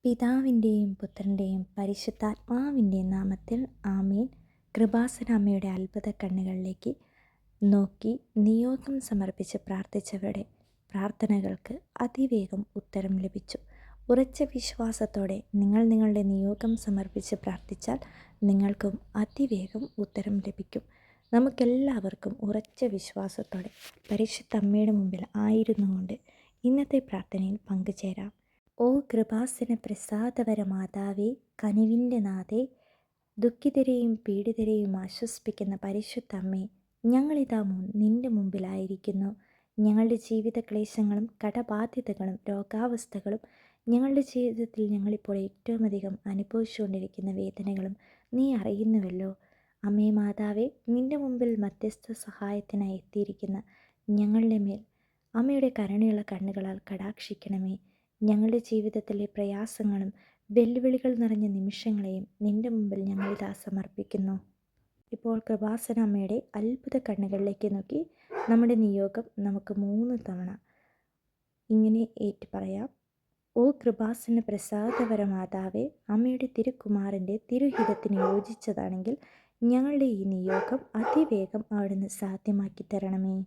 പിതാവിൻ്റെയും പുത്രൻ്റെയും പരിശുദ്ധാത്മാവിൻ്റെയും നാമത്തിൽ ആമേൻ. കൃപാസന അമ്മയുടെ അത്ഭുത കണ്ണുകളിലേക്ക് നോക്കി നിയോഗം സമർപ്പിച്ച് പ്രാർത്ഥിച്ചവരുടെ പ്രാർത്ഥനകൾക്ക് അതിവേഗം ഉത്തരം ലഭിച്ചു. ഉറച്ച വിശ്വാസത്തോടെ നിങ്ങൾ നിങ്ങളുടെ നിയോഗം സമർപ്പിച്ച് പ്രാർത്ഥിച്ചാൽ നിങ്ങൾക്കും അതിവേഗം ഉത്തരം ലഭിക്കും. നമുക്കെല്ലാവർക്കും ഉറച്ച വിശ്വാസത്തോടെ പരിശുദ്ധ അമ്മയുടെ മുമ്പിൽ ആയിരുന്നുകൊണ്ട് ഇന്നത്തെ പ്രാർത്ഥനയിൽ പങ്കുചേരാം. ഓ കൃപാസന പ്രസാദവര മാതാവേ, കനിവിൻ്റെ നാഥേ, ദുഃഖിതരെയും പീഡിതരെയും ആശ്വസിപ്പിക്കുന്ന പരിശുദ്ധ അമ്മേ, ഞങ്ങളിതാ നിൻ്റെ മുമ്പിലായിരിക്കുന്നു. ഞങ്ങളുടെ ജീവിത ക്ലേശങ്ങളും കടബാധ്യതകളും രോഗാവസ്ഥകളും ഞങ്ങളുടെ ജീവിതത്തിൽ ഞങ്ങളിപ്പോൾ ഏറ്റവും അധികം അനുഭവിച്ചുകൊണ്ടിരിക്കുന്ന വേദനകളും നീ അറിയുന്നുവല്ലോ. അമ്മേ മാതാവേ, നിൻ്റെ മുമ്പിൽ മധ്യസ്ഥ സഹായത്തിനായി എത്തിയിരിക്കുന്ന ഞങ്ങളുടെ മേൽ അമ്മയുടെ കരുണയുള്ള കണ്ണുകളാൽ കടാക്ഷിക്കണമേ. ഞങ്ങളുടെ ജീവിതത്തിലെ പ്രയാസങ്ങളും വെല്ലുവിളികൾ നിറഞ്ഞ നിമിഷങ്ങളെയും നിൻ്റെ മുമ്പിൽ ഞങ്ങളിതാ സമർപ്പിക്കുന്നു. ഇപ്പോൾ കൃപാസന അമ്മയുടെ അത്ഭുത കണ്ണുകളിലേക്ക് നോക്കി നമ്മുടെ നിയോഗം നമുക്ക് 3 തവണ ഇങ്ങനെ ഏറ്റു പറയാം. ഓ കൃപാസന പ്രസാദവര മാതാവേ, അമ്മയുടെ തിരുക്കുമാരൻ്റെ തിരുഹിതത്തിന് യോജിച്ചതാണെങ്കിൽ ഞങ്ങളുടെ ഈ നിയോഗം അതിവേഗം അവിടുന്ന് സാധ്യമാക്കി തരണമേ.